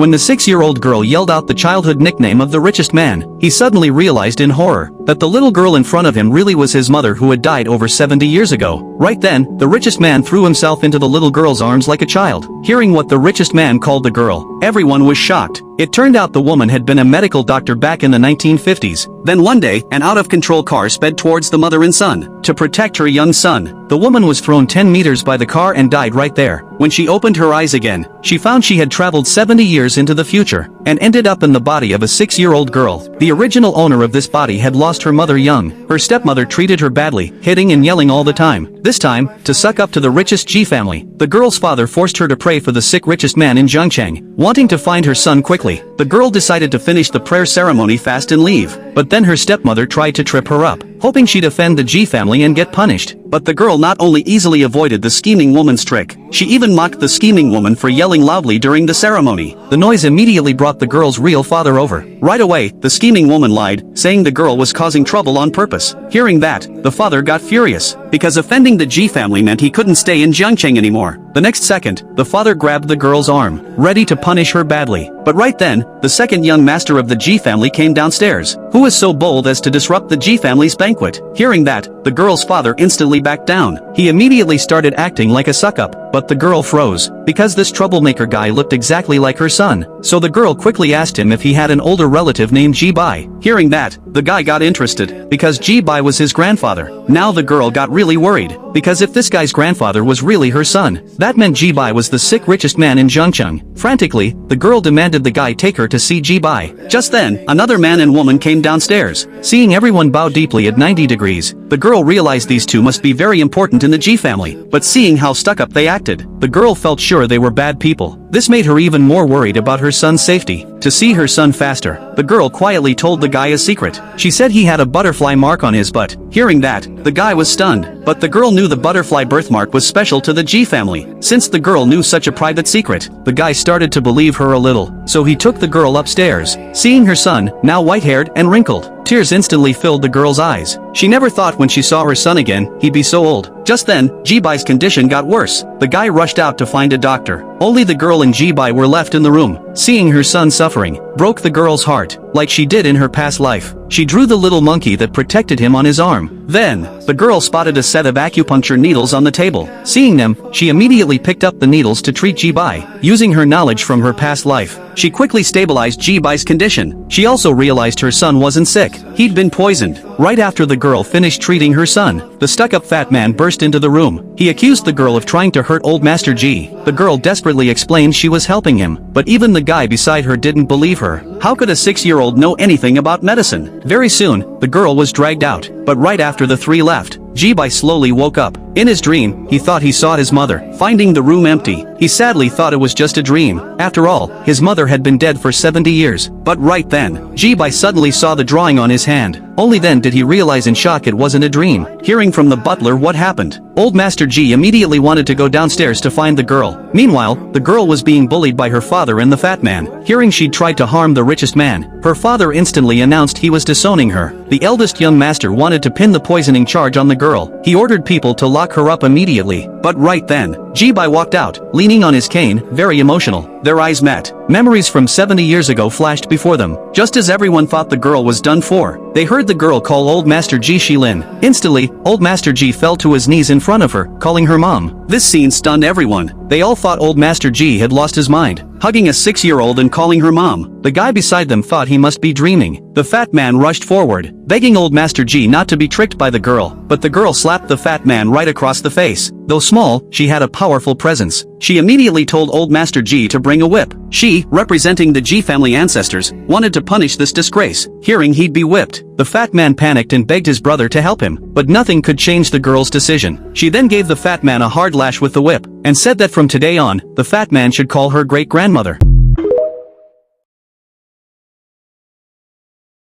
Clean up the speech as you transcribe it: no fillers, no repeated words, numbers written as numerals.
When the 6-year-old girl yelled out the childhood nickname of the richest man, he suddenly realized in horror that the little girl in front of him really was his mother who had died over 70 years ago. Right then, the richest man threw himself into the little girl's arms like a child. Hearing what the richest man called the girl, everyone was shocked. It turned out the woman had been a medical doctor back in the 1950s. Then one day, an out-of-control car sped towards the mother and son. To protect her young son, the woman was thrown 10 meters by the car and died right there. When she opened her eyes again, she found she had traveled 70 years into the future, and ended up in the body of a 6-year-old girl. The original owner of this body had lost her mother young. Her stepmother treated her badly, hitting and yelling all the time. This time, to suck up to the richest G family, the girl's father forced her to pray for the sick richest man in Zhengcheng. Wanting to find her son quickly, the girl decided to finish the prayer ceremony fast and leave. But then her stepmother tried to trip her up, hoping she'd offend the G family and get punished. But the girl not only easily avoided the scheming woman's trick, she even mocked the scheming woman for yelling loudly during the ceremony. The noise immediately brought the girl's real father over. Right away, the scheming woman lied, saying the girl was causing trouble on purpose. Hearing that, the father got furious, because offending the G family meant he couldn't stay in Zhengcheng anymore. The next second, the father grabbed the girl's arm, ready to punish her badly. But right then, the second young master of the G family came downstairs, who was so bold as to disrupt the G family's banquet. Hearing that, the girl's father instantly backed down. He immediately started acting like a suck-up, but the girl froze, because this troublemaker guy looked exactly like her son. So the girl quickly asked him if he had an older relative named Ji Bai. Hearing that, the guy got interested, because Ji Bai was his grandfather. Now the girl got really worried, because if this guy's grandfather was really her son, that meant Ji Bai was the sick richest man in Zhengcheng. Frantically, the girl demanded the guy take her to see Ji Bai. Just then, another man and woman came downstairs. Seeing everyone bow deeply at 90 degrees, the girl realized these two must be very important in the Ji family. But seeing how stuck up they acted, the girl felt sure they were bad people. This made her even more worried about her son's safety. To see her son faster, the girl quietly told the guy a secret. She said he had a butterfly mark on his butt. Hearing that, the guy was stunned, but the girl knew the butterfly birthmark was special to the Ji family. Since the girl knew such a private secret, the guy started to believe her a little, so he took the girl upstairs. Seeing her son, now white-haired and wrinkled, tears instantly filled the girl's eyes. She never thought when she saw her son again, he'd be so old. Just then, Ji Bai's condition got worse. The guy rushed out to find a doctor. Only the girl and Ji Bai were left in the room. Seeing her son suffering, broke the girl's heart, like she did in her past life. She drew the little monkey that protected him on his arm. Then, the girl spotted a set of acupuncture needles on the table. Seeing them, she immediately picked up the needles to treat Ji Bai. Using her knowledge from her past life, she quickly stabilized Ji Bai's condition. She also realized her son wasn't sick. He'd been poisoned. Right after the girl finished treating her son, the stuck-up fat man burst into the room. He accused the girl of trying to hurt old Master Ji. The girl desperately explained she was helping him, but even the guy beside her didn't believe her. How could a 6-year-old know anything about medicine? Very soon, the girl was dragged out, but right after the three left, Ji Bai slowly woke up. In his dream, he thought he saw his mother. Finding the room empty, he sadly thought it was just a dream. After all, his mother had been dead for 70 years. But right then, Ji Bai suddenly saw the drawing on his hand. Only then did he realize in shock it wasn't a dream. Hearing from the butler what happened, old Master Ji immediately wanted to go downstairs to find the girl. Meanwhile, the girl was being bullied by her father and the fat man. Hearing she'd tried to harm the richest man, her father instantly announced he was disowning her. The eldest young master wanted to pin the poisoning charge on the girl. He ordered people to lock her up immediately. But right then, Ji Bai walked out, leaning on his cane, very emotional. Their eyes met. Memories from 70 years ago flashed before them. Just as everyone thought the girl was done for, they heard the girl call old Master Ji Shilin. Instantly, old Master Ji fell to his knees in front of her, calling her mom. This scene stunned everyone. They all thought old Master Ji had lost his mind, hugging a 6-year-old and calling her mom. The guy beside them thought he must be dreaming. The fat man rushed forward, begging old Master Ji not to be tricked by the girl, but the girl slapped the fat man right across the face. Though small, she had a powerful presence. She immediately told old Master Ji to bring a whip. She, representing the Ji family ancestors, wanted to punish this disgrace. Hearing he'd be whipped, the fat man panicked and begged his brother to help him, but nothing could change the girl's decision. She then gave the fat man a hard lash with the whip, and said that from today on, the fat man should call her great-grandmother.